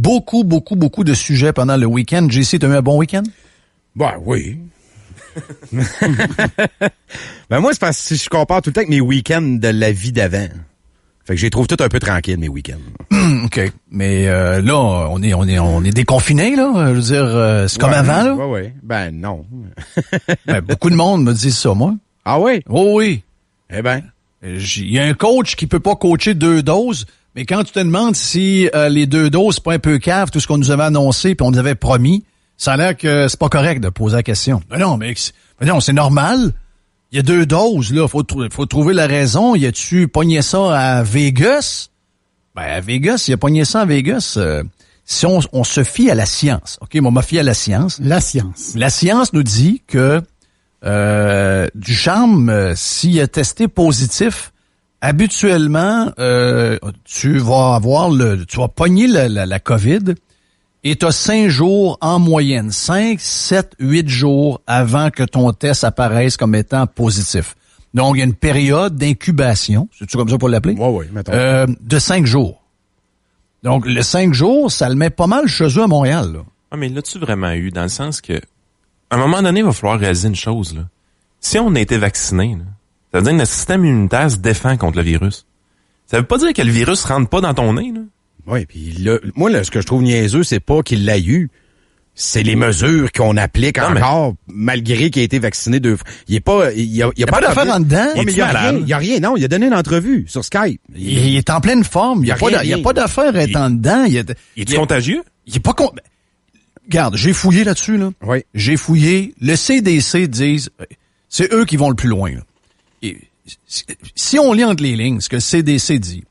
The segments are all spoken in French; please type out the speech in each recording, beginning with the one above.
beaucoup de sujets pendant le week-end. JC, t'as eu un bon week-end? Ben oui. Ben moi, c'est parce que je compare tout le temps avec mes week-ends de la vie d'avant. Fait que je les trouve tout un peu tranquilles, mes week-ends. OK. Mais là, on est déconfinés, là. Je veux dire, c'est comme avant, là. Oui. Ben non. Ben, beaucoup de monde me dit ça, moi. Ah oui? Oh oui. Eh ben. Il y a un coach qui peut pas coacher 2 doses, mais quand tu te demandes si les 2 doses, c'est pas un peu cave, tout ce qu'on nous avait annoncé puis on nous avait promis, ça a l'air que c'est pas correct de poser la question. Ben non, c'est normal. Il y a 2 doses, là. Faut trouver la raison. Y a-tu pogné ça à Vegas? Ben, à Vegas, il a pogné ça à Vegas. Si on se fie à la science, OK? On m'a fié à la science. La science. La science nous dit que Ducharme, s'il a testé positif, habituellement, tu vas pogner la COVID et tu as 5 jours en moyenne, 5, 7, 8 jours avant que ton test apparaisse comme étant positif. Donc, il y a une période d'incubation, c'est-tu comme ça pour l'appeler? Oui, mettons. De 5 jours. Donc, le 5 jours, ça le met pas mal chez eux à Montréal, là. Ah, mais l'as-tu vraiment eu? Dans le sens que, à un moment donné, il va falloir réaliser une chose, là. Si on a été vacciné, là, ça veut dire que notre système immunitaire se défend contre le virus. Ça veut pas dire que le virus rentre pas dans ton nez, là. Oui, puis moi, ce que je trouve niaiseux, c'est pas qu'il l'a eu. C'est les mesures qu'on applique encore, malgré qu'il a été vacciné 2 fois. Il y a pas d'affaire en dedans. Oui, mais il y a rien, non. Il a donné une entrevue sur Skype. Il est en pleine forme. Il y a pas d'affaire à être en dedans. Il est contagieux? Il est pas Regarde, j'ai fouillé là-dessus, là. Oui. J'ai fouillé. Le CDC disent, c'est eux qui vont le plus loin, là. Et si on lit entre les lignes, ce que le CDC dit,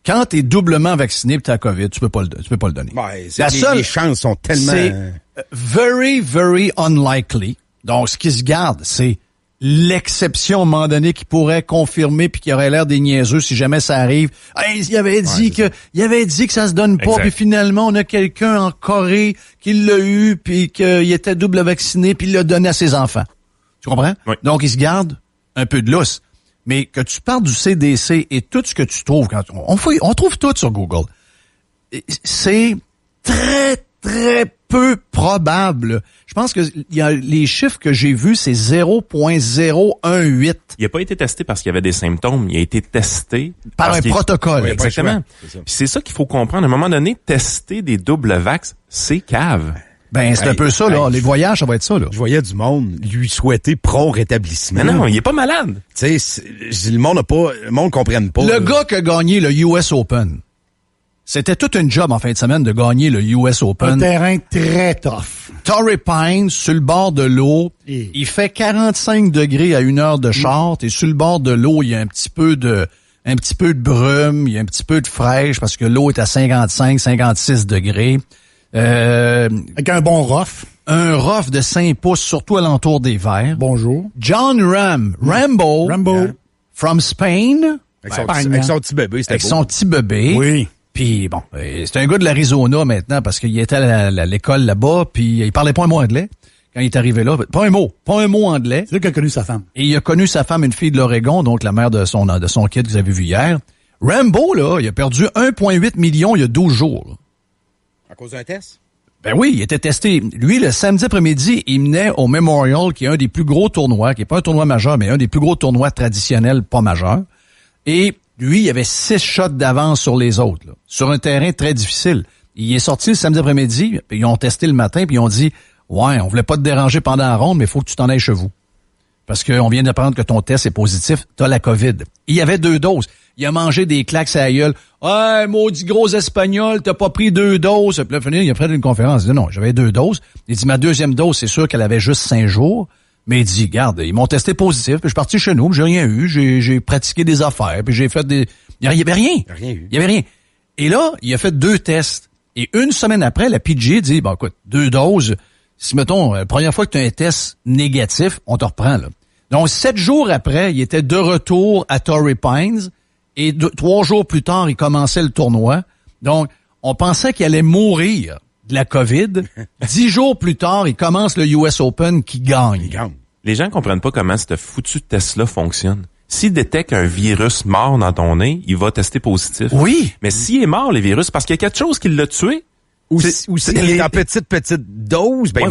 quand t'es doublement vacciné pour ta COVID, tu peux pas le donner. Ouais, les chances sont tellement... C'est very, very unlikely. Donc, ce qui se garde, c'est l'exception à un moment donné qui pourrait confirmer puis qui aurait l'air des niaiseux si jamais ça arrive. Hey, il avait dit que ça se donne pas, puis finalement, on a quelqu'un en Corée qui l'a eu puis qu'il était double vacciné puis il l'a donné à ses enfants. Tu comprends? Oui. Donc, il se garde un peu de lousse. Mais que tu parles du CDC et tout ce que tu trouves, quand on trouve tout sur Google, c'est très, très peu probable. Je pense que les chiffres que j'ai vus, c'est 0.018. Il n'a pas été testé parce qu'il y avait des symptômes. Il a été testé par un protocole. Oui, exactement. Puis c'est ça qu'il faut comprendre. À un moment donné, tester des doubles vax, c'est cave. Ben, c'est un peu ça, là. Les voyages, ça va être ça, là. Je voyais du monde lui souhaiter prompt rétablissement. Mais non, il est pas malade. Tu sais, le monde comprenne pas. Le gars qui a gagné le US Open, c'était toute une job en fin de semaine de gagner le US Open. Un terrain très tough. Torrey Pines, sur le bord de l'eau. Il fait 45 degrés à 1 heure de char. Et sur le bord de l'eau, il y a un petit peu de brume, il y a un petit peu de fraîche parce que l'eau est à 55, 56 degrés. Avec un bon rough. Un rough de 5 pouces, surtout alentour des verts. Bonjour. John Rambo. From Spain. Avec son petit bébé, c'était beau. Avec son petit bébé. Oui. Puis bon, c'est un gars de l'Arizona maintenant parce qu'il était à l'école là-bas, puis il parlait pas un mot anglais quand il est arrivé là. Pas un mot anglais. C'est là qu'il a connu sa femme. Et il a connu sa femme, une fille de l'Oregon, donc la mère de son kid que vous avez vu hier. Rambo, là, il a perdu 1,8 million il y a 12 jours. Là. À cause d'un test? Ben oui, il était testé. Lui, le samedi après-midi, il menait au Memorial, qui est un des plus gros tournois, qui est pas un tournoi majeur, mais un des plus gros tournois traditionnels pas majeurs. Et lui, il avait 6 shots d'avance sur les autres, là, sur un terrain très difficile. Il est sorti le samedi après-midi, puis ils ont testé le matin, puis ils ont dit « Ouais, on voulait pas te déranger pendant la ronde, mais il faut que tu t'en ailles chez vous. Parce qu'on vient d'apprendre que ton test est positif, t'as la COVID. » Il y avait 2 doses. Il a mangé des claques à la gueule. « Hey, maudit gros espagnol, t'as pas pris 2 doses. » Puis là, il a fait une conférence. Il dit « Non, j'avais 2 doses. » Il dit « Ma deuxième dose, c'est sûr qu'elle avait juste 5 jours. » Mais il dit, regarde, ils m'ont testé positif, puis je suis parti chez nous, puis j'ai rien eu, j'ai pratiqué des affaires, puis j'ai fait des... Il y avait rien. Il y avait rien. Et là, il a fait 2 tests. Et une semaine après, la PGA dit, bon, écoute, 2 doses, si, mettons, la première fois que tu as un test négatif, on te reprend, là. Donc, 7 jours après, il était de retour à Torrey Pines, et 3 jours plus tard, il commençait le tournoi. Donc, on pensait qu'il allait mourir de la COVID. 10 jours plus tard, il commence le US Open qui gagne. Les gens comprennent pas comment ce foutu test-là fonctionne. S'il détecte un virus mort dans ton nez, il va tester positif. Oui. Mais s'il est mort, le virus, parce qu'il y a quelque chose qui l'a tué, Ou s'il est en petite dose, ben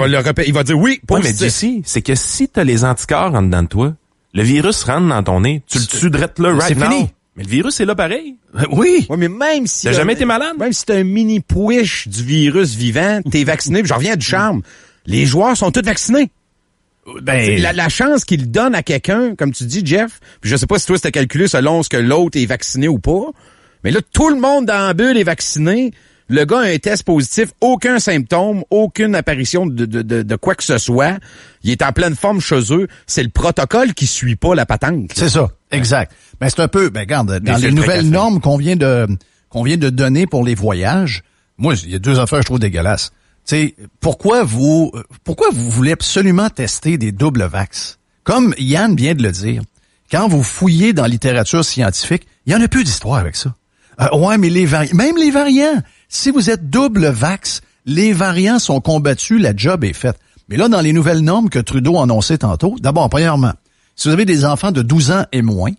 il va dire oui, positif. Mais JC, c'est que si t'as les anticorps en dedans de toi, le virus rentre dans ton nez, tu le tues direct là, right now. Fini. Mais le virus est là pareil. Oui. Ouais, mais même si... T'as jamais été malade? Même si t'as un mini push du virus vivant, t'es vacciné, je reviens du charme. Les joueurs sont tous vaccinés. Ben, la chance qu'il donne à quelqu'un, comme tu dis, Jeff, puis je sais pas si toi c'était calculé selon ce que l'autre est vacciné ou pas, mais là, tout le monde dans la bulle est vacciné. Le gars a un test positif, aucun symptôme, aucune apparition de quoi que ce soit. Il est en pleine forme chez eux. C'est le protocole qui suit pas la patente. C'est ça, exact. Ben c'est un peu, regarde, dans les nouvelles normes qu'on vient de donner pour les voyages, moi, il y a deux affaires que je trouve dégueulasses. Tu sais, pourquoi vous voulez absolument tester des doubles vax? Comme Yann vient de le dire, quand vous fouillez dans la littérature scientifique, il y en a plus d'histoire avec ça. Ouais, mais même les variants, si vous êtes double vax, les variants sont combattus, la job est faite. Mais là, dans les nouvelles normes que Trudeau a annoncées tantôt, d'abord, premièrement, si vous avez des enfants de 12 ans et moins,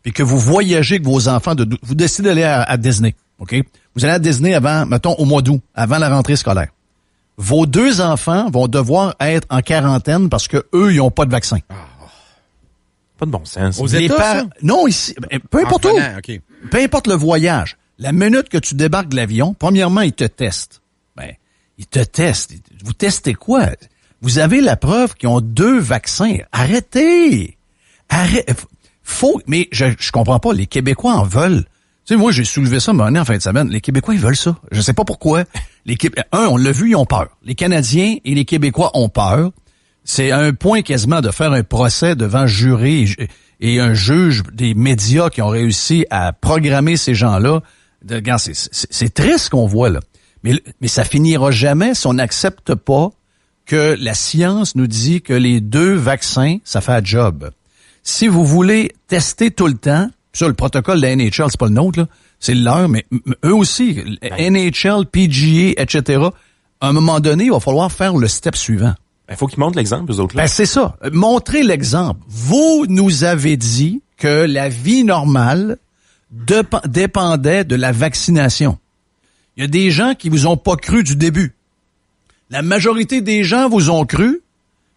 puis que vous voyagez avec vos enfants vous décidez d'aller à Disney, OK? Vous allez à Disney avant, mettons, au mois d'août, avant la rentrée scolaire. Vos deux enfants vont devoir être en quarantaine parce que eux, ils n'ont pas de vaccin. Pas de bon sens. Aux États, non, ici, peu importe où. Okay. Peu importe le voyage. La minute que tu débarques de l'avion, premièrement, ils te testent. Ben, ils te testent. Vous testez quoi? Vous avez la preuve qu'ils ont 2 vaccins. Arrêtez! Mais je comprends pas. Les Québécois en veulent. Tu sais, moi, j'ai soulevé ça en fin de semaine. Les Québécois, ils veulent ça. Je sais pas pourquoi. On l'a vu, ils ont peur. Les Canadiens et les Québécois ont peur. C'est un point quasiment de faire un procès devant jury et un juge des médias qui ont réussi à programmer ces gens-là. Regarde, c'est triste ce qu'on voit là. Mais ça finira jamais si on n'accepte pas que la science nous dit que les 2 vaccins, ça fait un job. Si vous voulez tester tout le temps, ça, le protocole de la NHL, c'est pas le nôtre, là, c'est le leur, mais eux aussi, NHL, PGA, etc., à un moment donné, il va falloir faire le step suivant. Il faut qu'ils montrent l'exemple, eux autres là. Ben, c'est ça. Montrez l'exemple. Vous nous avez dit que la vie normale dépendait de la vaccination. Il y a des gens qui vous ont pas cru du début. La majorité des gens vous ont cru,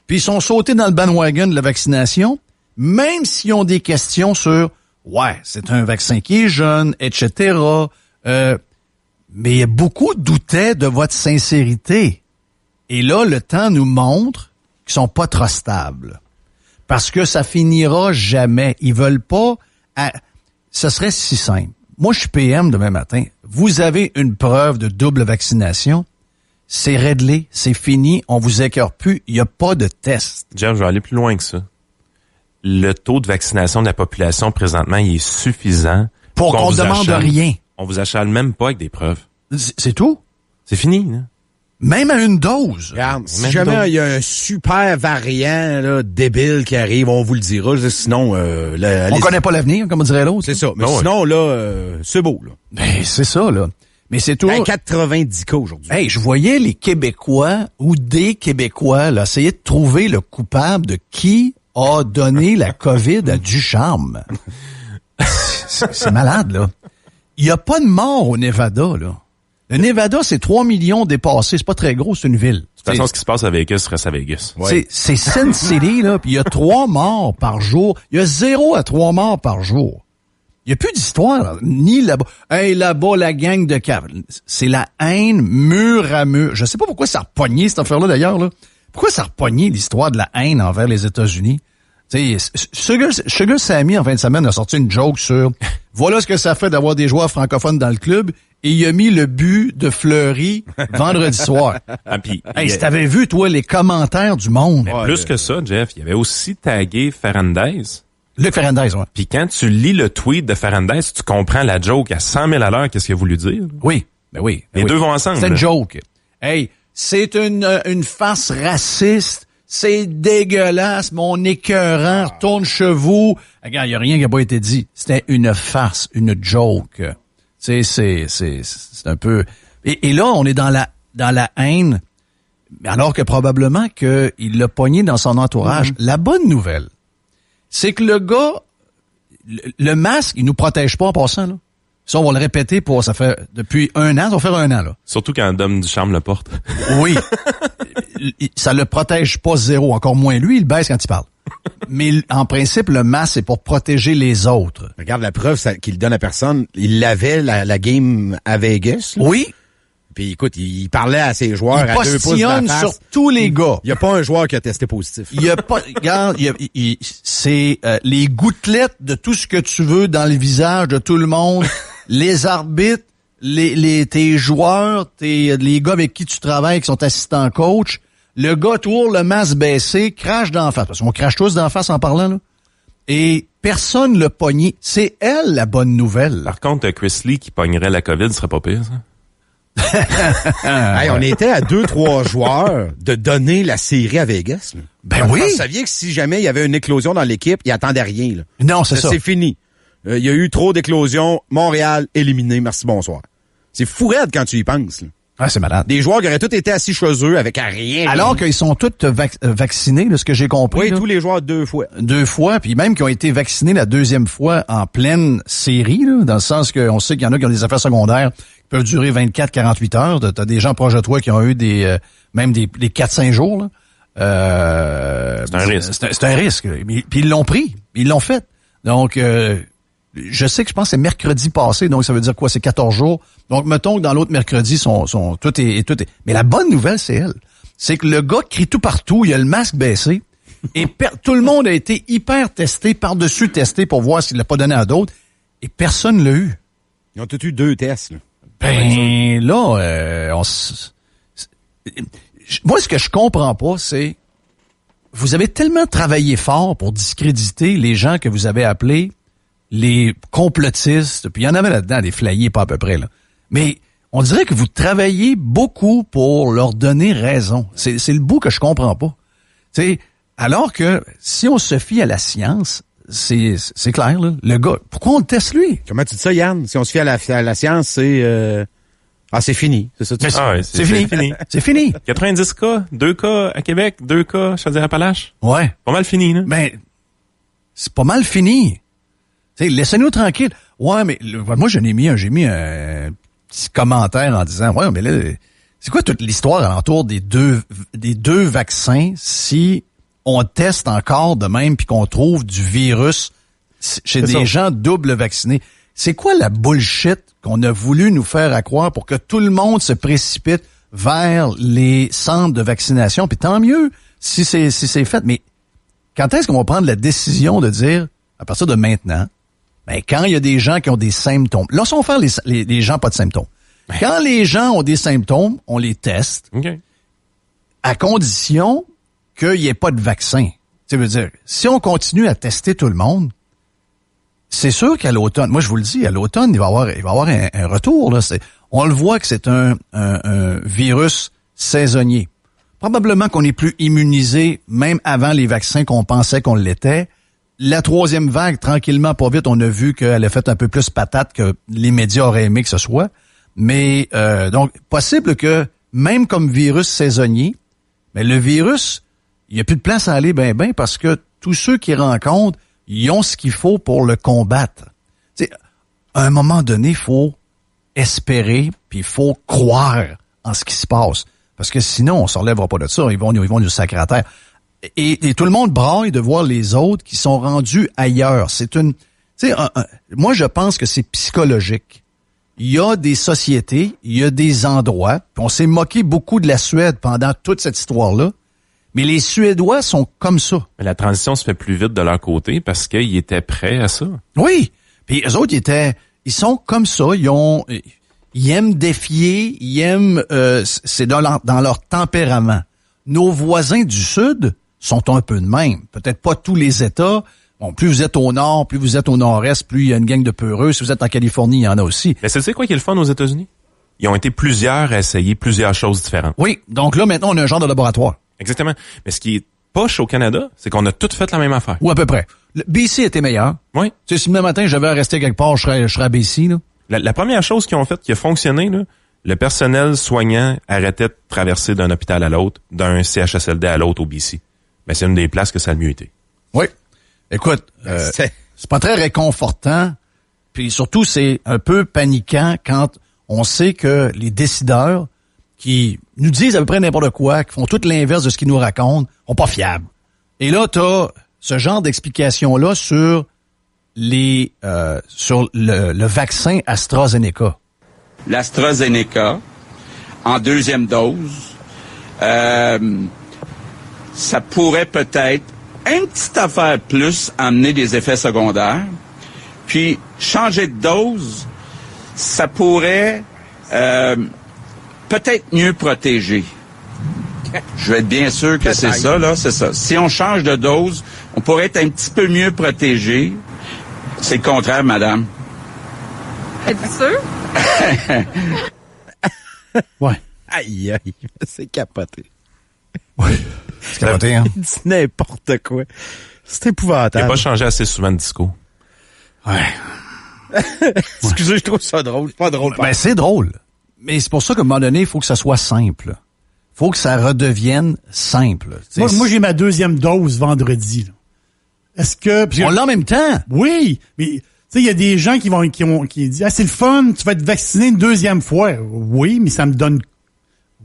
puis ils sont sautés dans le bandwagon de la vaccination, même s'ils ont des questions sur « Ouais, c'est un vaccin qui est jeune, etc. » Mais beaucoup doutaient de votre sincérité. Et là, le temps nous montre qu'ils sont pas trop stables. Parce que ça finira jamais. Ils veulent pas... Ce serait si simple. Moi, je suis PM demain matin. Vous avez une preuve de double vaccination. C'est réglé, c'est fini, on vous écœure plus, il n'y a pas de test. Jeff, je vais aller plus loin que ça. Le taux de vaccination de la population présentement, il est suffisant pour qu'on demande rien. On vous achale même pas avec des preuves. C'est tout? C'est fini, là. Même à une dose. Regarde, si jamais il y a un super variant là, débile qui arrive, on vous le dira. Sinon, on connaît pas l'avenir, comme dirait l'autre. C'est ça. Mais sinon, là, c'est beau, là. Ben, c'est ça, là. Mais c'est tout. 90 cas aujourd'hui. Hey, je voyais les Québécois ou des Québécois là, essayer de trouver le coupable de qui a donné la COVID à Ducharme. C'est malade, là. Il n'y a pas de mort au Nevada, là. Le Nevada, c'est 3 millions dépassés. C'est pas très gros, c'est une ville. De toute façon, ce qui se passe à Vegas reste à Vegas. Ouais. C'est Sin City, là, puis il y a 3 morts par jour. Il y a 0 à 3 morts par jour. Il n'y a plus d'histoire, là, ni là-bas. Hey, là-bas, la gang de caves. C'est la haine mur à mur. Je sais pas pourquoi ça a repogné, cette affaire-là, d'ailleurs, là. Pourquoi ça a repogné l'histoire de la haine envers les États-Unis? Tu sais, Sugar Sammy, en fin de semaine, a sorti une joke sur « Voilà ce que ça fait d'avoir des joueurs francophones dans le club ». Et il a mis le but de Fleury vendredi soir. Ah, puis, si t'avais vu, toi, les commentaires du monde. Mais plus que ça, Jeff, il avait aussi tagué Ferrandez. Luc Ferrandez, ouais. Puis quand tu lis le tweet de Ferrandez, tu comprends la joke à 100 000 à l'heure, qu'est-ce qu'il a voulu dire? Oui, ben oui. Les deux vont ensemble. C'est une joke. Hey, c'est une farce raciste. C'est dégueulasse, mon écœurant, retourne chez vous. Regarde, il n'y a rien qui n'a pas été dit. C'était une farce, une joke. C'est un peu... Et là, on est dans la haine, alors que probablement qu'il l'a pogné dans son entourage. Mm-hmm. La bonne nouvelle, c'est que le gars, le masque, il nous protège pas en passant, là. Ça, on va le répéter ça fait depuis 1 an, ça va faire 1 an, là. Surtout quand Dom Ducharme le porte. Oui. Ça le protège pas zéro, encore moins lui, il baisse quand il parle. Mais en principe, le masque, c'est pour protéger les autres. Regarde la preuve qu'il donne à personne. Il l'avait, la game à Vegas. Là. Oui. Puis écoute, il parlait à ses joueurs il à 2 pouces de la face. sur tous les gars. Il n'y a pas un joueur qui a testé positif. Il y a pas, regarde, c'est les gouttelettes de tout ce que tu veux dans le visage de tout le monde, les arbitres, tes joueurs, les gars avec qui tu travailles qui sont assistants coach. Le gars toujours le masque baissé, crache d'en face. Parce qu'on crache tous d'en face en parlant, là. Et personne l'a pogné. C'est elle, la bonne nouvelle. Par contre, Chris Lee qui pognerait la COVID, ce serait pas pire, ça. Hey, on était à 2-3 joueurs de donner la série à Vegas. Là. Ben oui. Vous saviez que si jamais il y avait une éclosion dans l'équipe, il attendait rien. Là. Non, c'est ça. C'est fini. Il y a eu trop d'éclosions. Montréal, éliminé. Merci, bonsoir. C'est fou raide quand tu y penses. Là. Ah, c'est malade. Des joueurs qui auraient tous été assis chez eux avec rien. Alors qu'ils sont tous vaccinés, de ce que j'ai compris. Oui, là. tous les joueurs 2 fois. 2 fois, puis même qui ont été vaccinés la 2e fois en pleine série, là, dans le sens qu'on sait qu'il y en a qui ont des affaires secondaires qui peuvent durer 24-48 heures. T'as des gens proches de toi qui ont eu des 4-5 jours. Là. C'est un risque. C'est un risque. Puis ils l'ont pris. Ils l'ont fait. Donc, je sais que je pense que c'est mercredi passé, donc ça veut dire quoi? C'est 14 jours. Donc, mettons que dans l'autre mercredi, tout est. Mais la bonne nouvelle, c'est elle. C'est que le gars crie tout partout, il a le masque baissé, et tout le monde a été hyper testé, par-dessus testé pour voir s'il l'a pas donné à d'autres, et personne l'a eu. Ils ont tous eu 2 tests. Là. Ben, là, moi, ce que je comprends pas, c'est vous avez tellement travaillé fort pour discréditer les gens que vous avez appelés les complotistes, puis il y en avait là-dedans des flayés pas à peu près, là. Mais on dirait que vous travaillez beaucoup pour leur donner raison. C'est le bout que je comprends pas. T'sais, alors que si on se fie à la science, c'est clair, là. Le gars, pourquoi on le teste lui? Comment tu dis ça, Yann? Si on se fie à la science, c'est... c'est fini. C'est ça, tu dis? Ah ouais, c'est fini. C'est fini. 90 cas, 2 cas à Québec, 2 cas, Chaudière-Appalaches. Ouais. Pas mal fini, là. Ben, c'est pas mal fini. T'sais, laissez-nous tranquilles. Ouais, mais moi, j'ai mis un petit commentaire en disant, ouais, mais là, c'est quoi toute l'histoire alentour des deux vaccins si on teste encore de même puis qu'on trouve du virus chez des gens double vaccinés? C'est quoi la bullshit qu'on a voulu nous faire croire pour que tout le monde se précipite vers les centres de vaccination? Puis tant mieux si c'est fait. Mais quand est-ce qu'on va prendre la décision de dire, à partir de maintenant, ben, quand il y a des gens qui ont des symptômes, laissons faire les gens pas de symptômes. Ben. Quand les gens ont des symptômes, on les teste, Okay. à condition qu'il n'y ait pas de vaccin. Ça veut dire, si on continue à tester tout le monde, c'est sûr qu'à l'automne, moi je vous le dis, à l'automne, il va y avoir un retour. Là. On le voit que c'est un virus saisonnier. Probablement qu'on est plus immunisé, même avant les vaccins qu'on pensait qu'on l'était. La 3e vague, tranquillement, pas vite, on a vu qu'elle a fait un peu plus patate que les médias auraient aimé que ce soit. Mais donc, possible que, même comme virus saisonnier, mais le virus, il n'y a plus de place à aller ben parce que tous ceux qui rencontrent, ils ont ce qu'il faut pour le combattre. T'sais, à un moment donné, il faut espérer, puis il faut croire en ce qui se passe. Parce que sinon, on ne s'enlèvera pas de ça. Ils vont nous sacrer à terre. Et tout le monde braille de voir les autres qui sont rendus ailleurs. C'est moi, je pense que c'est psychologique. Il y a des sociétés, il y a des endroits, puis on s'est moqué beaucoup de la Suède pendant toute cette histoire-là, mais les Suédois sont comme ça. Mais la transition se fait plus vite de leur côté parce qu'ils étaient prêts à ça. Oui, puis eux autres, ils sont comme ça, ils aiment défier, ils aiment, c'est dans leur tempérament. Nos voisins du Sud sont un peu de même. Peut-être pas tous les États. Bon, plus vous êtes au nord, plus vous êtes au nord-est, plus il y a une gang de peureux. Si vous êtes en Californie, il y en a aussi. Mais c'est quoi qui est le fun aux États-Unis? Ils ont été plusieurs à essayer plusieurs choses différentes. Oui, donc là, maintenant, on a un genre de laboratoire. Exactement. Mais ce qui est poche au Canada, c'est qu'on a toutes fait la même affaire. Ou à peu près. Le BC était meilleur. Oui. Tu sais, si demain matin, j'avais à rester quelque part, je serais à BC, là. La première chose qu'ils ont faite, qui a fonctionné, là, le personnel soignant arrêtait de traverser d'un hôpital à l'autre, d'un CHSLD à l'autre au BC. Mais c'est une des places que ça a le mieux été. Oui. Écoute, c'est pas très réconfortant puis surtout, c'est un peu paniquant quand on sait que les décideurs qui nous disent à peu près n'importe quoi, qui font tout l'inverse de ce qu'ils nous racontent, sont pas fiables. Et là, t'as ce genre d'explication-là sur le vaccin AstraZeneca. L'AstraZeneca, en deuxième dose, ça pourrait peut-être, une petite affaire plus, amener des effets secondaires. Puis, changer de dose, ça pourrait peut-être mieux protéger. Je vais être bien sûr que c'est ça, là, c'est ça. Si on change de dose, on pourrait être un petit peu mieux protégé. C'est le contraire, madame. Êtes-vous sûr? Ouais. Aïe, aïe, c'est capoté. Oui. C'est capoté, hein? Il dit n'importe quoi. C'est Il épouvantable. n'a pas changé assez souvent de discours. Ouais. Excusez, je trouve ça drôle. C'est pas drôle. Ben, c'est drôle. Mais c'est pour ça qu'à un moment donné, il faut que ça soit simple. Faut que ça redevienne simple. Moi, j'ai ma deuxième dose vendredi. Là. Est-ce que... On l'a en même temps. Oui, mais tu sais, il y a des gens qui disent « Ah, c'est le fun, tu vas être vacciné une deuxième fois. » Oui, mais ça me donne...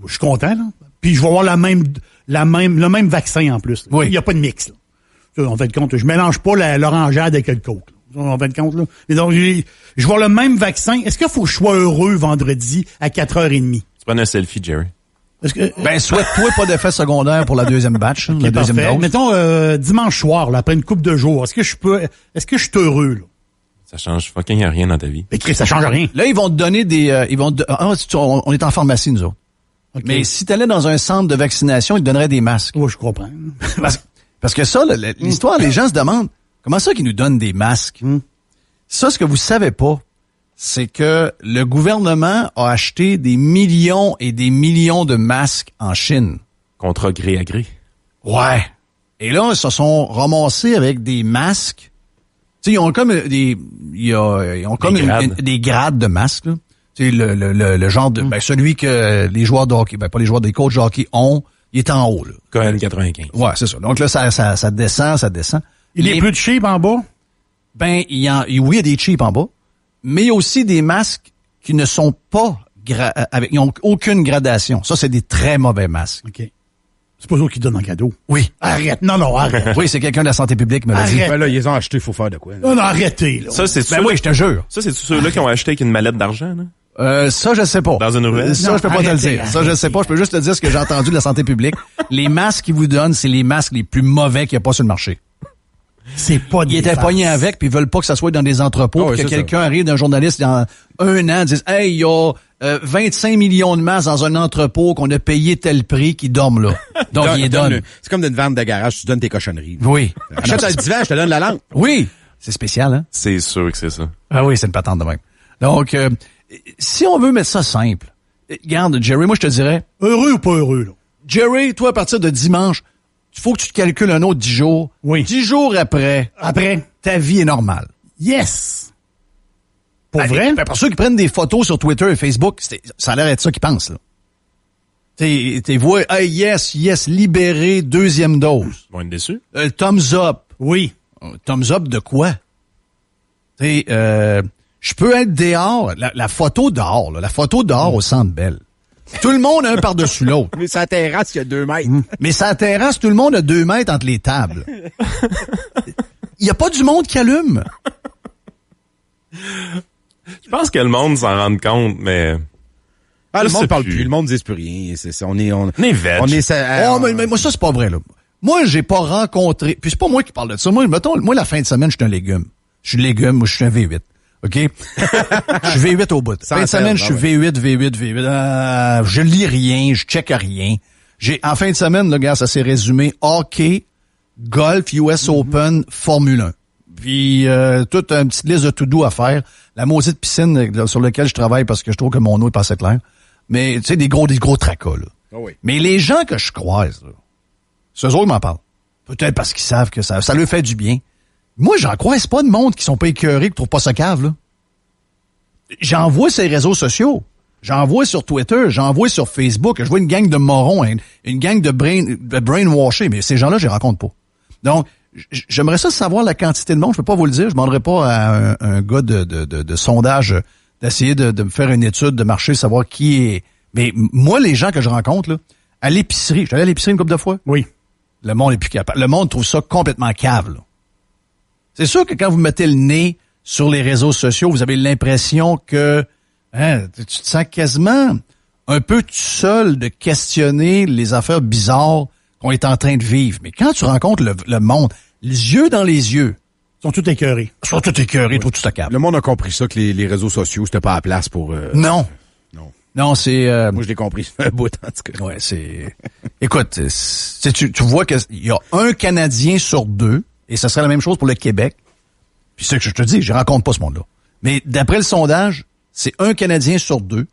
Je suis content, là. Puis je vais avoir le même vaccin en plus. Oui. Il n'y a pas de mix, là. En fait compte, je mélange pas l'orangeade avec le coke. Là. En fait compte, là. Et donc, je vais avoir le même vaccin. Est-ce qu'il faut que je sois heureux vendredi à 4h30? Tu prends un selfie, Jerry. Ben, souhaite-toi pas d'effet secondaire pour la deuxième batch, hein, la deuxième Parfait. dose. Mettons, dimanche soir, là, après une couple de jours, est-ce que je suis heureux, là? Ça change fucking rien dans ta vie. Mais Chris, ça change rien. Là, ils vont te donner on est en pharmacie, nous autres. Okay. Mais si tu allais dans un centre de vaccination, ils te donneraient des masques. Oui, je comprends. Parce que ça, l'histoire, les gens se demandent, comment ça qu'ils nous donnent des masques? Ça, ce que vous savez pas, c'est que le gouvernement a acheté des millions et des millions de masques en Chine. Contrat gré à gré. Ouais. Et là, ils se sont ramassés avec des masques. Tu sais, ils ont comme des grades de masques, là. Tu sais, le genre de, celui que les joueurs de hockey, pas les joueurs des coachs de hockey ont, il est en haut, là. KN95. Ouais, c'est ça. Donc là, ça descend. Il est plus de cheap en bas? Ben, oui, il y a des cheap en bas, mais il y a aussi des masques qui ne sont pas ils n'ont aucune gradation. Ça, c'est des très mauvais masques. OK. C'est pas eux qui donnent en cadeau. Oui. Arrête. Non, arrête. Oui, c'est quelqu'un de la santé publique qui me l'a dit. Arrête. Ben là, ils ont acheté, faut faire de quoi. Là. Non, arrêtez, là. Ça, c'est Ben oui, je te jure. Ça, c'est ceux-là qui ont acheté avec une mallette d'argent, là? Ça, je sais pas. Dans une ruelle? Ça, Non, je peux pas te le arrêtez, dire. Ça, je sais pas. Je peux juste te dire ce que j'ai entendu de la santé publique. Les masques qu'ils vous donnent, c'est les masques les plus mauvais qu'il n'y a pas sur le marché. C'est pas des Ils étaient farces. pognés avec, puis ils veulent pas que ça soit dans des entrepôts, Ah puis oui, que c'est quelqu'un arrive d'un journaliste dans un an, dise, hey, il y a 25 millions de masques dans un entrepôt qu'on a payé tel prix qui dorment là. Donc, ils les donnent. C'est comme d'une vente de garage, tu donnes tes cochonneries. Oui. Achète un divan, je te donne la lampe. Oui. C'est spécial, hein? C'est sûr que c'est ça. Ah oui, c'est une patente de même. Donc, si on veut mettre ça simple, regarde, Jerry, moi, je te dirais, Heureux ou pas heureux, là? Jerry, toi, à partir de dimanche, il faut que tu te calcules un autre 10 jours. Oui. 10 jours après, ta vie est normale. Yes! Pour Allez, vrai? ben, pour ceux qui prennent des photos sur Twitter et Facebook, ça a l'air d'être ça qu'ils pensent, là. T'es vois, hey, yes, libéré, deuxième dose. Ils vont être déçus. Thumbs up. Oui. Thumbs up de quoi? Je peux être dehors, la photo dehors, là, la photo dehors au Centre Bell. Tout le monde un par-dessus l'autre. Mais sa terrasse, il y a 2 mètres. Mais ça terrasse, tout le monde a 2 mètres entre les tables. Il n'y a pas du monde qui allume. Je pense que le monde s'en rend compte, mais... Ah, le Je monde sais parle plus. plus, le monde dit plus rien. C'est ça, on est veg. on est Mais moi, ça, c'est pas vrai, là. Moi, j'ai pas rencontré... Puis c'est pas moi qui parle de ça. Moi, la fin de semaine, je suis un légume. Je suis légume, moi, je suis un V8. OK? Je suis V8 au bout. Sans Fin de semaine, je sel, suis V8. Je lis rien, je check rien. En fin de semaine, là, gars, ça s'est résumé hockey, golf, US Open, Formule 1. Puis toute une petite liste de to-do à faire. La maudite piscine sur laquelle je travaille parce que je trouve que mon eau est pas assez claire. Mais tu sais, des gros tracas, là. Oh oui. Mais les gens que je croise, là, c'est eux autres qui m'en parlent. Peut-être parce qu'ils savent que ça leur fait du bien. Moi, j'en croise pas de monde qui sont pas écœurés, qui trouvent pas ça cave, là. J'en vois sur les réseaux sociaux. J'en vois sur Twitter, j'en vois sur Facebook. Je vois une gang de morons, une gang de brainwashés, mais ces gens-là, je les rencontre pas. Donc, j'aimerais ça savoir la quantité de monde. Je peux pas vous le dire. Je demanderai pas à un gars de sondage d'essayer de me faire une étude de marché, savoir qui est... Mais moi, les gens que je rencontre, là, à l'épicerie, j'allais à l'épicerie une couple de fois. Oui. Le monde est plus capable. Le monde trouve ça complètement cave, là. C'est sûr que quand vous mettez le nez sur les réseaux sociaux, vous avez l'impression que tu te sens quasiment un peu tout seul de questionner les affaires bizarres qu'on est en train de vivre. Mais quand tu rencontres le monde, les yeux dans les yeux, Ils sont tous écœurés. ils sont tous écœurés, tout ça câble. Le monde a compris ça, que les réseaux sociaux, c'était pas à la place pour... Non. Non. Non, c'est... Moi, je l'ai compris. Ça fait un bout, en tout cas. Ouais, c'est... Écoute, tu vois qu'il y a un Canadien sur 2, et ça serait la même chose pour le Québec. Puis c'est ce que je te dis, je rencontre pas ce monde-là. Mais d'après le sondage, c'est un Canadien sur 2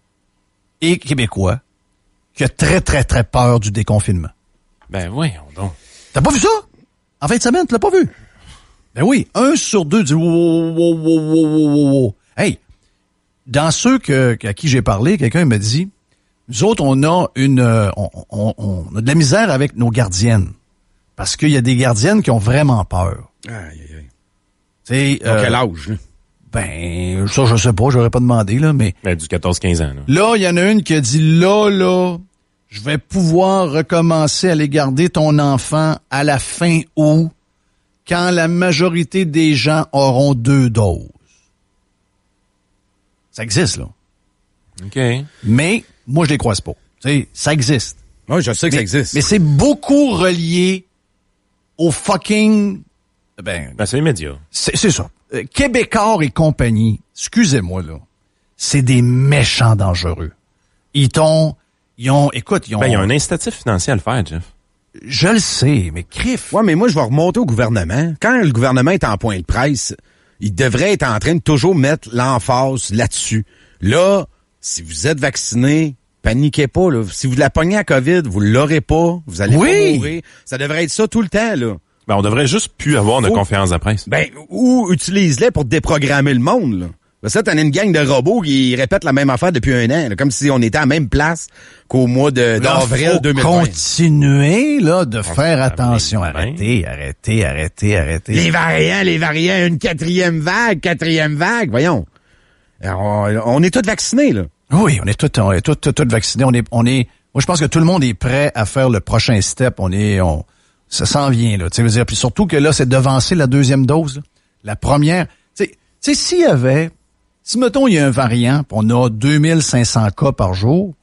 et Québécois qui a très, très, très peur du déconfinement. Ben voyons donc. T'as pas vu ça? En fin de semaine, tu l'as pas vu? Ben oui, 1 sur 2 dit wow. Hey, dans ceux à qui j'ai parlé, quelqu'un m'a dit, nous autres, on a on a de la misère avec nos gardiennes. Parce qu'il y a des gardiennes qui ont vraiment peur. Aïe. T'sais, Quel âge, là? Ben, ça, je sais pas, j'aurais pas demandé, là, mais... Ben, du 14-15 ans, là. Là, il y en a une qui a dit, là, je vais pouvoir recommencer à aller garder ton enfant à la fin août, quand la majorité des gens auront 2 doses. Ça existe, là. OK. Mais, moi, je les croise pas. T'sais, ça existe. Oui, je sais que ça existe. Mais c'est beaucoup relié au fucking... Ben, c'est immédiat. c'est ça. Québécois et compagnie, excusez-moi, là, c'est des méchants dangereux. Ils ont... Ben, il y a un incitatif financier à le faire, Jeff. Je le sais, mais crif. Ouais, mais moi, je vais remonter au gouvernement. Quand le gouvernement est en point de presse, il devrait être en train de toujours mettre l'emphase là-dessus. Là, si vous êtes vacciné, paniquez pas, là. Si vous la pognez à COVID, vous l'aurez pas, vous allez pas mourir. Ça devrait être ça tout le temps, là. Ben, on devrait juste plus avoir de conférence de presse. Ben, ou utilise-les pour déprogrammer le monde, là. Parce que t'en as une gang de robots qui répètent la même affaire depuis 1 an, là, comme si on était à la même place qu'au mois d'avril 2020. Continuer, là, de faire attention. ben. Arrêtez. Les variants, une quatrième vague, voyons. Alors, on est tous vaccinés, là. Oui, on est tous vaccinés. Moi, je pense que tout le monde est prêt à faire le prochain step. Ça s'en vient, là. Tu sais, puis surtout que là, c'est devancer la 2e dose, là. La première. Tu sais, si, mettons, il y a un variant, pis on a 2500 cas par jour,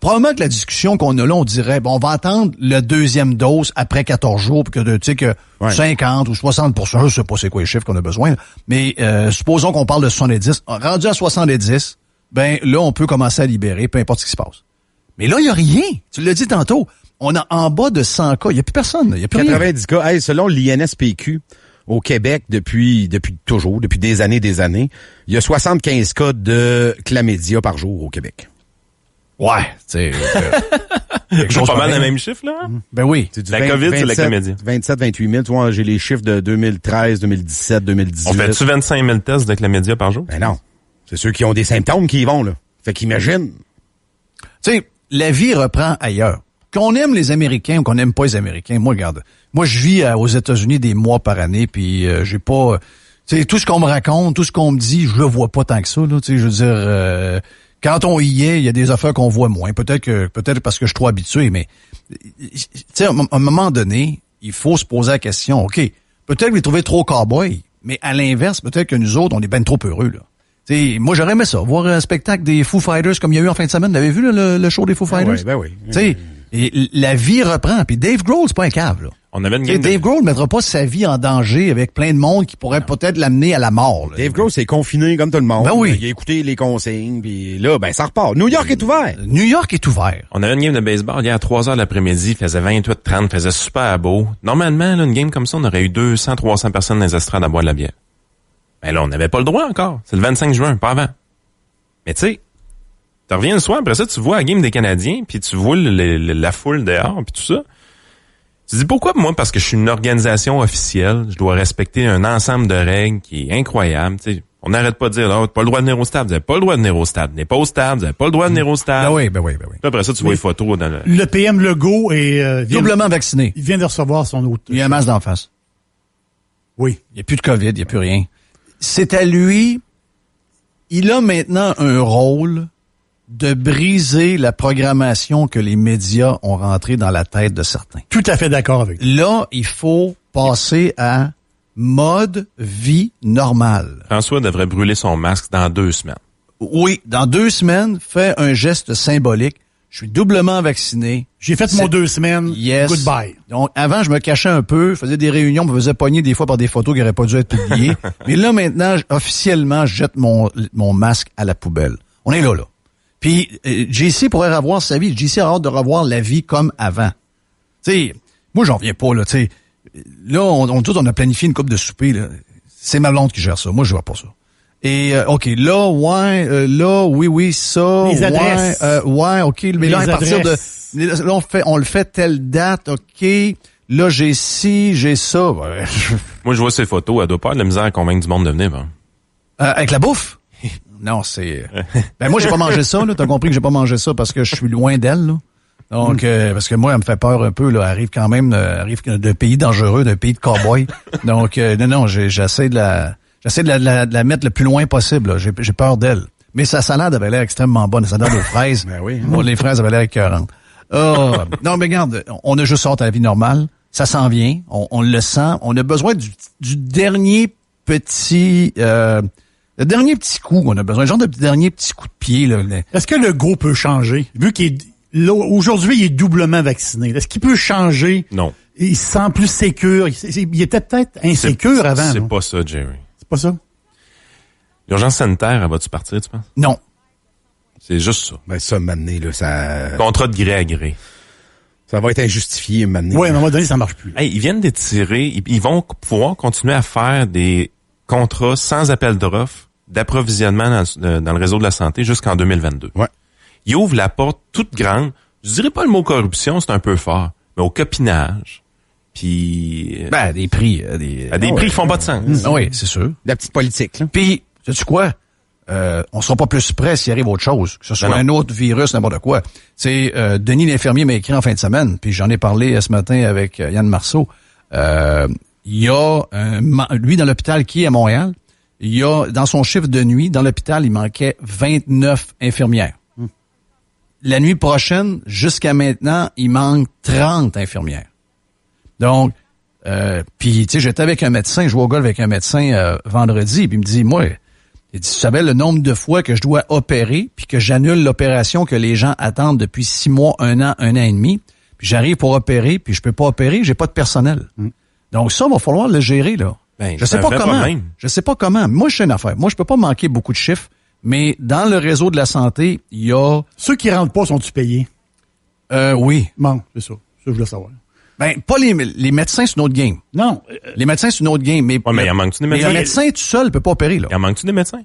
probablement que la discussion qu'on a là, on dirait, bon, on va attendre la 2e dose après 14 jours, puis que, tu sais, que 50 ou 60%, je sais pas c'est quoi les chiffres qu'on a besoin, là, mais supposons qu'on parle de 70, rendu à 70, ben là, on peut commencer à libérer, peu importe ce qui se passe. Mais là, il y a rien. Tu l'as dit tantôt. On a en bas de 100 cas. Il n'y a plus personne. Il y a plus 90 cas. Hey, selon l'INSPQ, au Québec, depuis toujours, depuis des années, il y a 75 cas de chlamydia par jour au Québec. Ouais, tu sais. C'est pas mal le même chiffre, là? Ben oui. La COVID, c'est la chlamydia. 27, 28 000. Tu vois, j'ai les chiffres de 2013, 2017, 2018. On fait-tu 25 000 tests de chlamydia par jour? Ben non. C'est ceux qui ont des symptômes qui y vont, là. Fait qu'imagine. Tu sais, la vie reprend ailleurs. Qu'on aime les Américains ou qu'on n'aime pas les Américains, moi, regarde. Moi, je vis aux États-Unis des mois par année, puis j'ai pas... Tu sais, tout ce qu'on me raconte, tout ce qu'on me dit, je le vois pas tant que ça, là. Tu sais, je veux dire... quand on y est, il y a des affaires qu'on voit moins. Peut-être parce que je suis trop habitué, mais... Tu sais, à un moment donné, il faut se poser la question, OK, peut-être que vous les trouvez trop cow-boy, mais à l'inverse, peut-être que nous autres, on est ben trop heureux, là. T'sais, moi, j'aurais aimé ça, voir un spectacle des Foo Fighters comme il y a eu en fin de semaine. Vous l'avez vu, le show des Foo Fighters? Ben oui. T'sais, et la vie reprend. Puis Dave Grohl, c'est pas un cave, là. On avait une game Dave Grohl ne mettra pas sa vie en danger avec plein de monde qui pourrait peut-être l'amener à la mort. Là. Dave Grohl s'est confiné comme tout le monde. Ben oui. Il a écouté les consignes, puis là, ben ça repart. New York est ouvert. New York est ouvert. On avait une game de baseball hier à 3h l'après-midi, il faisait 28-30, faisait super beau. Normalement, là, une game comme ça, on aurait eu 200-300 personnes dans les estrades à boire de la bière. Mais là, on n'avait pas le droit encore. C'est le 25 juin, pas avant. Mais tu sais, tu reviens le soir, après ça, tu vois la game des Canadiens, puis tu vois la foule dehors, puis tout ça. Tu dis pourquoi moi? Parce que je suis une organisation officielle, je dois respecter un ensemble de règles qui est incroyable. Tu sais, on n'arrête pas de dire, t'as pas le droit de venir au stade, vous n'avez pas le droit de venir au stade, vous n'êtes pas au stade, vous n'avez pas le droit de venir au stade. Ben oui. Puis après ça, tu vois les photos dans Le PM Legault est Doublement vacciné. il vient de recevoir son autre. Il y a un masque d'en face. Oui. Il n'y a plus de COVID, il n'y a plus rien. C'est à lui, il a maintenant un rôle de briser la programmation que les médias ont rentrée dans la tête de certains. Tout à fait d'accord avec toi. Là, il faut passer à mode vie normale. François devrait brûler son masque dans 2 semaines. Oui, dans 2 semaines, fais un geste symbolique. Je suis doublement vacciné. J'ai fait mon 2 semaines. Yes. Goodbye. Donc, avant, je me cachais un peu, je faisais des réunions, je me faisais pogner des fois par des photos qui n'auraient pas dû être publiées. Mais là, maintenant, officiellement, je jette mon masque à la poubelle. On est là. Puis, JC pourrait revoir sa vie. JC a hâte de revoir la vie comme avant. Tu sais, moi, j'en reviens pas, là, tu sais. Là, on a planifié une coupe de souper, là. C'est ma blonde qui gère ça. Moi, je vois pas ça. Et, OK, là, oui, ça. Les adresses. Ouais, OK. Mais là, à partir de, là, on le fait telle date, OK. Là, j'ai ci, j'ai ça. Ouais. Moi, je vois ces photos, elle doit pas avoir de la misère à convaincre du monde de venir, ben. Avec la bouffe? Non, c'est... Ben moi, j'ai pas mangé ça, là. T'as compris que j'ai pas mangé ça parce que je suis loin d'elle, là. Donc, parce que moi, elle me fait peur un peu, là. Elle arrive quand même, d'un pays dangereux, d'un pays de cow-boys. Donc, non, j'essaie de la mettre le plus loin possible, là. J'ai peur d'elle. Mais sa salade avait l'air extrêmement bonne. Sa salade aux fraises. Ben oui. Bon, les fraises avaient l'air écœurantes. Non, mais regarde, on a juste hâte à la vie normale. Ça s'en vient. On le sent. On a besoin du dernier petit... le dernier petit coup, on a besoin, un genre de dernier petit coup de pied. Là. Est-ce que le go peut changer? Vu aujourd'hui, il est doublement vacciné. Est-ce qu'il peut changer? Non. Il se sent plus sécure. Il était peut-être insécure avant. C'est non? pas ça, Jerry. C'est pas ça? L'urgence sanitaire, elle va-tu partir, tu penses? Non. C'est juste ça. Ben, ça, m'amener, là, ça... Contrat de gré à gré. Ça va être injustifié, m'amener. Oui, à un moment donné, ça marche plus. Hey, ils viennent d'étirer, ils vont pouvoir continuer à faire des contrats sans appel d'offres d'approvisionnement dans le réseau de la santé jusqu'en 2022. Ouais. Ils ouvrent la porte toute grande. Je dirais pas le mot corruption, c'est un peu fort, mais au copinage. Puis Ben, des prix. à des prix qui font pas de sens. Oui, c'est sûr. La petite politique, là. Puis, sais-tu quoi? On sera pas plus près s'il arrive autre chose. Que ce soit Non. un autre virus, n'importe quoi. C'est Denis l'infirmier m'a écrit en fin de semaine, puis j'en ai parlé ce matin avec Yann Marceau. Il y a lui dans l'hôpital qui est à Montréal, il y a dans son chiffre de nuit, dans l'hôpital, il manquait 29 infirmières. La nuit prochaine, jusqu'à maintenant, il manque 30 infirmières. Donc, puis tu sais, j'étais avec un médecin, je jouais au golf avec un médecin vendredi, puis il me dit, moi, il dit, tu savais le nombre de fois que je dois opérer, puis que j'annule l'opération que les gens attendent depuis 6 mois, 1 an et demi, puis j'arrive pour opérer, puis je peux pas opérer, j'ai pas de personnel. Donc ça, va falloir le gérer, là. Ben, Je sais pas comment. Je sais pas comment. Moi, je sais une affaire. Moi, je peux pas manquer beaucoup de chiffres, mais dans le réseau de la santé, il y a... Ceux qui rentrent pas, sont-ils payés? Oui. Bon, c'est ça. Ça, je voulais savoir. Ben, pas les médecins, c'est une autre game. Non. Les médecins, c'est une autre game. Mais, Ouais, mais il en manque-tu des mais médecins? un médecin tout seul peut pas opérer, là. Il en manque-tu des médecins?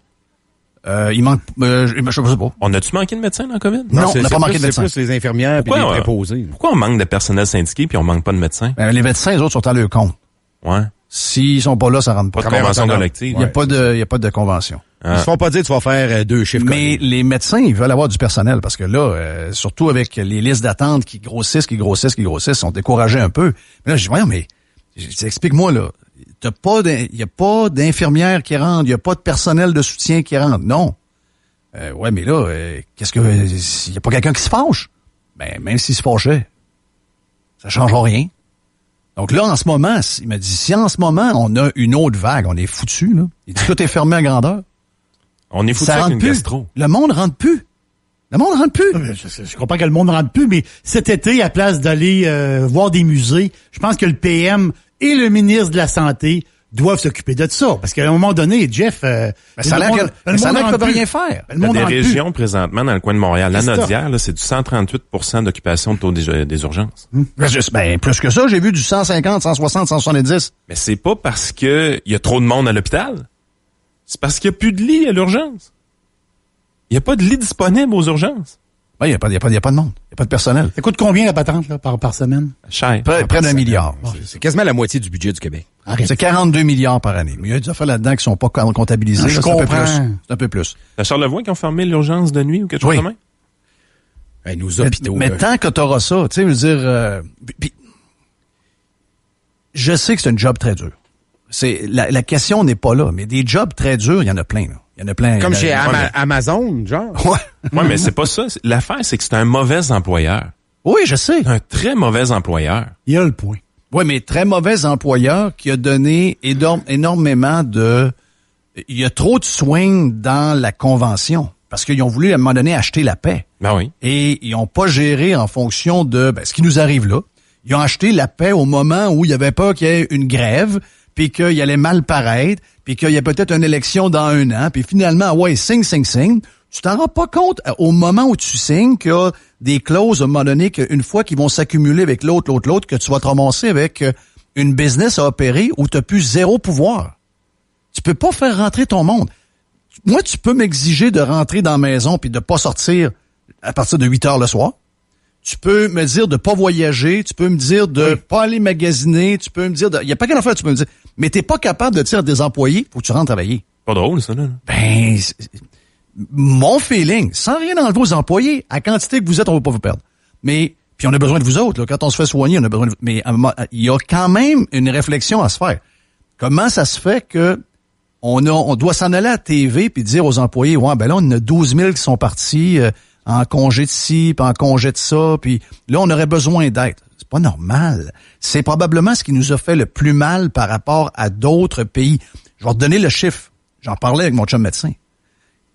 Il manque... je sais pas. On a-tu manqué de médecins dans la COVID? Non, on n'a pas manqué de C'est médecins. plus les infirmières puis les Pourquoi, préposés. Pourquoi on manque de personnel syndiqué puis on manque pas de médecins? Ben, les médecins, les autres sont à leur compte. Ouais. S'ils sont pas là, ça rentre Pas pas. de convention autonome. collective. Il y a pas de convention. Ils se font pas dire tu vas faire 2 chiffres. Mais les médecins, ils veulent avoir du personnel parce que là, surtout avec les listes d'attente qui grossissent, ils sont découragés un peu. Mais là, je dis, voyons, mais explique-moi, là, il y a pas d'infirmières qui rentrent, il y a pas de personnel de soutien qui rentre. Non. Ouais, mais là, il y a pas quelqu'un qui se fâche? Ben, même s'il se fâchait, ça change rien. Donc là, en ce moment, il m'a dit, si en ce moment, on a une autre vague, on est foutu, là. Il dit, tout est fermé à grandeur. On est foutu Ça avec rentre une plus. gastro. Le monde rentre plus. Le monde rentre plus. Je comprends que le monde ne rentre plus, mais cet été, à place d'aller voir des musées, je pense que le PM et le ministre de la Santé doivent s'occuper de ça. Parce qu'à un moment donné, Jeff... Ça a l'air qu'ils ne peuvent rien faire. Le Il y a monde des rentre plus. régions présentement dans le coin de Montréal. La C'est ça. Nodière, là, c'est du 138% d'occupation de taux des urgences. Ben, plus que ça, j'ai vu du 150, 160, 170. Mais c'est pas parce que il y a trop de monde à l'hôpital. C'est parce qu'il y a plus de lits à l'urgence. Il y a pas de lits disponibles aux urgences. Il n'y a pas de monde. Il n'y a pas de personnel. Ça coûte combien la patente là, par semaine? Cher. Près d'un milliard. C'est quasiment la moitié du budget du Québec. C'est 42 milliards par année. Mais il y a des affaires là-dedans qui sont pas comptabilisées. Je là, c'est un peu comprends. plus. C'est un peu plus. C'est à Charlevoix qui ont fermé l'urgence de nuit ou quelque chose Oui. de même? Hey, nos hôpitaux. Mais là. tant que tu auras ça, tu sais, je veux dire... puis, je sais que c'est un job très dur. La question n'est pas là, mais des jobs très durs, il y en a plein. Là. Il y en a plein. Comme chez Amazon, genre. Ouais. Ouais, mais c'est pas ça. L'affaire, c'est que c'est un mauvais employeur. Oui, je sais. Un très mauvais employeur. Il y a le point. Oui, mais très mauvais employeur qui a donné énormément de... Il y a trop de swing dans la convention. Parce qu'ils ont voulu, à un moment donné, acheter la paix. Ben oui. Et ils n'ont pas géré en fonction de ce qui nous arrive là. Ils ont acheté la paix au moment où il n'y avait pas qu'il y ait une grève, puis qu'il allait mal paraître, puis qu'il y a peut-être une élection dans 1 an, puis finalement, ouais, signe. Tu t'en rends pas compte au moment où tu signes qu'il y a des clauses à un moment donné qu'une fois qu'ils vont s'accumuler avec l'autre, que tu vas te ramasser avec une business à opérer où tu n'as plus zéro pouvoir. Tu peux pas faire rentrer ton monde. Moi, tu peux m'exiger de rentrer dans la maison puis de pas sortir à partir de 8 heures le soir. Tu peux me dire de pas voyager. Tu peux me dire de pas aller magasiner. Tu peux me dire il y a pas qu'une affaire tu peux me dire. Mais t'es pas capable de dire à des employés, faut que tu rentres travailler. Pas drôle, ça, là. Ben, mon feeling, sans rien enlever aux employés, à quantité que vous êtes, on va pas vous perdre. Mais, puis on a besoin de vous autres, là. Quand on se fait soigner, on a besoin de vous. Mais, il y a quand même une réflexion à se faire. Comment ça se fait que on doit s'en aller à la TV puis dire aux employés, ouais, ben là, on a 12 000 qui sont partis en congé de ci, puis en congé de ça, puis là, on aurait besoin d'aide. C'est pas normal. C'est probablement ce qui nous a fait le plus mal par rapport à d'autres pays. Je vais te donner le chiffre. J'en parlais avec mon chum médecin.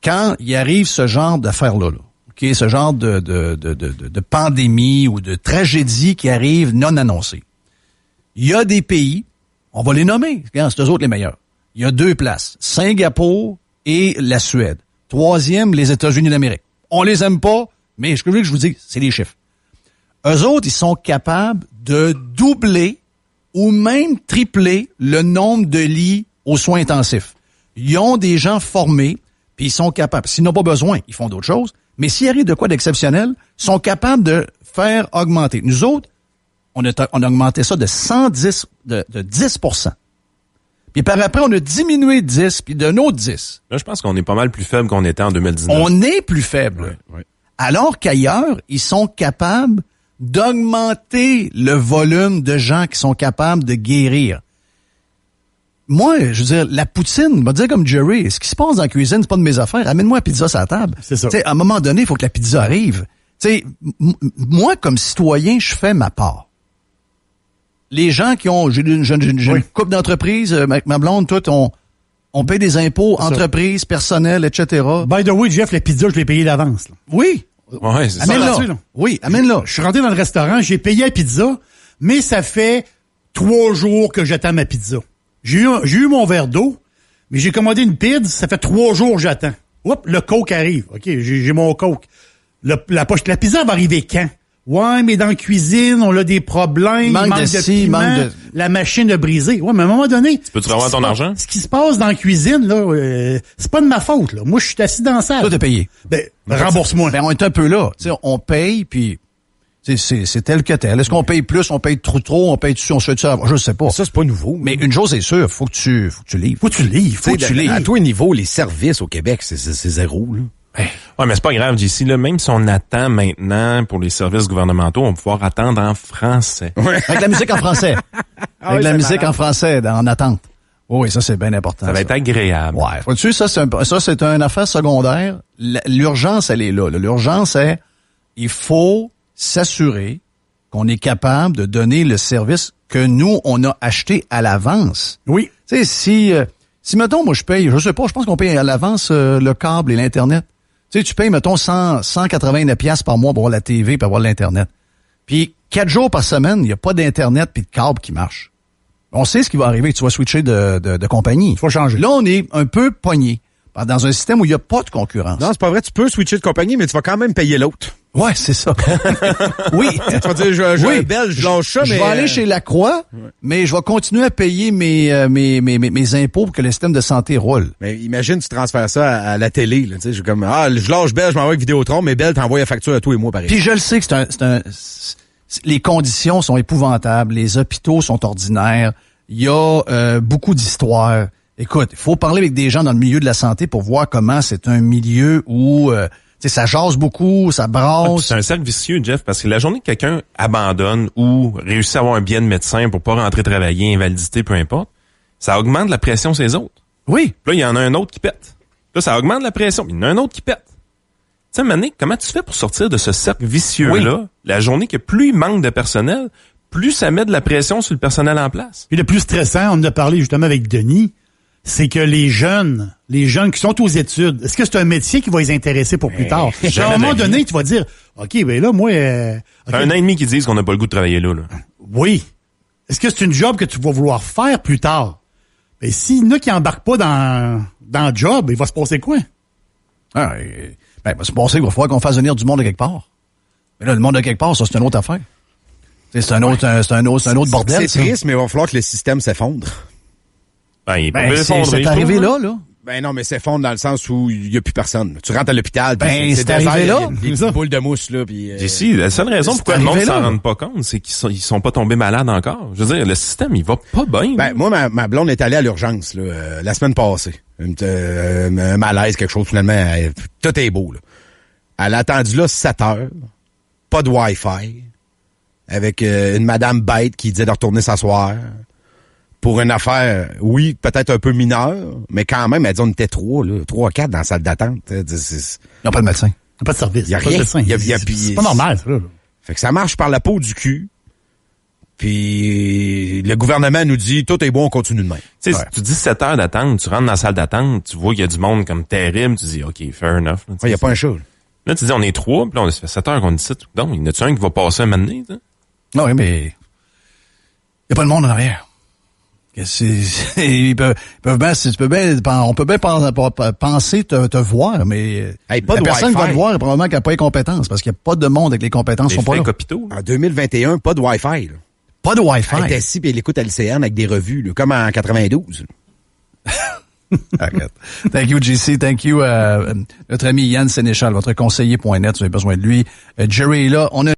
Quand il arrive ce genre d'affaires-là, OK, ce genre de pandémie ou de tragédie qui arrive non annoncée, il y a des pays, on va les nommer, c'est eux autres les meilleurs. Il y a 2 places, Singapour et la Suède. 3e, les États-Unis d'Amérique. On les aime pas, mais ce que je vous dis, c'est les chiffres. Eux autres, ils sont capables de doubler ou même tripler le nombre de lits aux soins intensifs. Ils ont des gens formés, puis ils sont capables. S'ils n'ont pas besoin, ils font d'autres choses. Mais s'il arrive de quoi d'exceptionnel, ils sont capables de faire augmenter. Nous autres, on a augmenté ça de 10%. Puis par après, on a diminué de 10, puis d'un autre 10. Là, je pense qu'on est pas mal plus faible qu'on était en 2019. On est plus faible. Ouais. Alors qu'ailleurs, ils sont capables d'augmenter le volume de gens qui sont capables de guérir. Moi, je veux dire, la poutine, je vais dire comme Jerry, ce qui se passe dans la cuisine, c'est pas de mes affaires. Amène-moi la pizza sur la table. C'est ça. T'sais, à un moment donné, il faut que la pizza arrive. Moi, comme citoyen, je fais ma part. Les gens qui ont, j'ai une couple d'entreprises, avec ma blonde, tout, on paye des impôts, entreprises, personnel, etc. By the way, Jeff, la pizza, je l'ai payée d'avance. Là. Oui. Ouais, c'est ça. Amène-la. Oui, amène-la. Je suis rentré dans le restaurant, j'ai payé la pizza, mais ça fait 3 jours que j'attends ma pizza. J'ai eu mon verre d'eau, mais j'ai commandé une pizza, ça fait 3 jours que j'attends. Oups, le Coke arrive. OK, j'ai mon Coke. La pizza va arriver quand? Ouais, mais dans la cuisine, on a des problèmes. Manque de piment, la machine a brisé. Ouais, mais à un moment donné... Tu peux-tu revoir ton argent? Ce qui se passe dans la cuisine, là, c'est pas de ma faute, là. Moi, je suis assis dans la salle. Toi, t'as payé. Ben, rembourse-moi. Ben, on est un peu là. T'sais, on paye, puis c'est tel que tel. Est-ce qu'on paye plus, on paye trop, on paye dessus, on se fait ça? Je sais pas. Ça, c'est pas nouveau. Mais une chose est sûre, faut que tu livres. Faut que tu livres. À tous les niveaux, les services au Québec, c'est zéro, là. Ouais, mais c'est pas grave, JC, là. Même si on attend maintenant pour les services gouvernementaux, on va pouvoir attendre en français. Ouais. Avec la musique en français. Avec la musique en français, en attente. Oui, ça, c'est bien important. Ça va être agréable. Ouais. Vois-tu, ça, c'est une affaire secondaire. L'urgence, elle est là. L'urgence est, il faut s'assurer qu'on est capable de donner le service que nous, on a acheté à l'avance. Oui. Tu sais, si, mettons, moi, je paye, je sais pas, je pense qu'on paye à l'avance le câble et l'Internet. Tu sais, tu payes, mettons, 189 $ par mois pour avoir la TV et pour avoir l'Internet. Puis, 4 jours par semaine, il n'y a pas d'Internet puis de câble qui marche. On sait ce qui va arriver, tu vas switcher de compagnie. Il faut changer. Là, on est un peu pogné dans un système où il n'y a pas de concurrence. Non, c'est pas vrai, tu peux switcher de compagnie, mais tu vas quand même payer l'autre. Ouais, c'est ça. Oui. Tu vas dire, je belge, je lâche ça, mais... Je vais aller chez Lacroix, mais je vais continuer à payer mes impôts pour que le système de santé roule. Mais imagine, tu transfères ça à la télé, là, tu sais, je suis comme, je lâche Bell, je m'envoie avec Vidéotron, mais Bell t'envoie la facture à tous les mois, pareil. Puis je le sais que les conditions sont épouvantables, les hôpitaux sont ordinaires, il y a beaucoup d'histoires. Écoute, il faut parler avec des gens dans le milieu de la santé pour voir comment c'est un milieu où ça jase beaucoup, ça brasse. C'est un cercle vicieux, Jeff, parce que la journée que quelqu'un abandonne ou réussit à avoir un billet de médecin pour pas rentrer travailler, invalidité, peu importe, ça augmente la pression sur les autres. Oui. Puis là, il y en a un autre qui pète. Là, ça augmente la pression. Il y en a un autre qui pète. Tu sais, Mané, comment tu fais pour sortir de ce cercle vicieux-là? Oui. La journée que plus il manque de personnel, plus ça met de la pression sur le personnel en place. Puis le plus stressant, on en a parlé justement avec Denis, c'est que les jeunes qui sont aux études, est-ce que c'est un métier qui va les intéresser pour plus tard? À un moment donné, tu vas dire, OK, ben là, moi... Okay. Un an et demi qui disent qu'on n'a pas le goût de travailler là. Oui. Est-ce que c'est une job que tu vas vouloir faire plus tard? Ben, s'il y en a qui embarquent pas dans le job, il va se passer quoi? Il va se passer qu'il va falloir qu'on fasse venir du monde de quelque part. Mais là, le monde de quelque part, ça, c'est une autre affaire. C'est un autre bordel. C'est triste, mais il va falloir que le système s'effondre. C'est arrivé là. Ben non, mais s'effondre dans le sens où il y a plus personne. Tu rentres à l'hôpital, c'est arrivé là. Des boules de mousse là, puis. Si, la seule raison pourquoi le monde s'en rend pas compte, c'est qu'ils sont pas tombés malades encore. Je veux dire, le système, il va pas bien. Ben moi, ma blonde est allée à l'urgence là, la semaine passée. Un malaise, quelque chose finalement. Tout est beau là. Elle a attendu là 7 heures, pas de Wi-Fi, avec une madame bête qui disait de retourner s'asseoir. Pour une affaire, oui, peut-être un peu mineure, mais quand même, elle dit on était 3 ou 4 dans la salle d'attente. Il n'y a pas de médecin. Il n'y a pas de service. Il n'y a rien. C'est pas normal, ça. Fait que ça marche par la peau du cul. Puis le gouvernement nous dit tout est bon, on continue de même. Tu sais, tu dis 7 heures d'attente, tu rentres dans la salle d'attente, tu vois qu'il y a du monde comme terrible, tu dis OK, fair enough. Il n'y a pas un chat. Là, tu dis on est 3, puis là, on fait 7 heures qu'on est ici. Donc, il y en a-tu un qui va passer un moment donné? Non, oui, mais il n'y a pas de monde en arrière. Ils peuvent bien, on peut bien penser te voir, mais pas la de personne qui va Wi-Fi. te voir, probablement qu'elle n'a pas les compétences, parce qu'il n'y a pas de monde avec les compétences Les sont pas là. Capitaux, En 2021, pas de Wi-Fi. Là. Pas de Wi-Fi. Elle est assis et elle écoute LCN avec des revues, là, comme en 92. Thank you, JC. Thank you, notre ami Yann Sénéchal, votre conseiller.net. Vous avez besoin de lui. Jerry est là. On a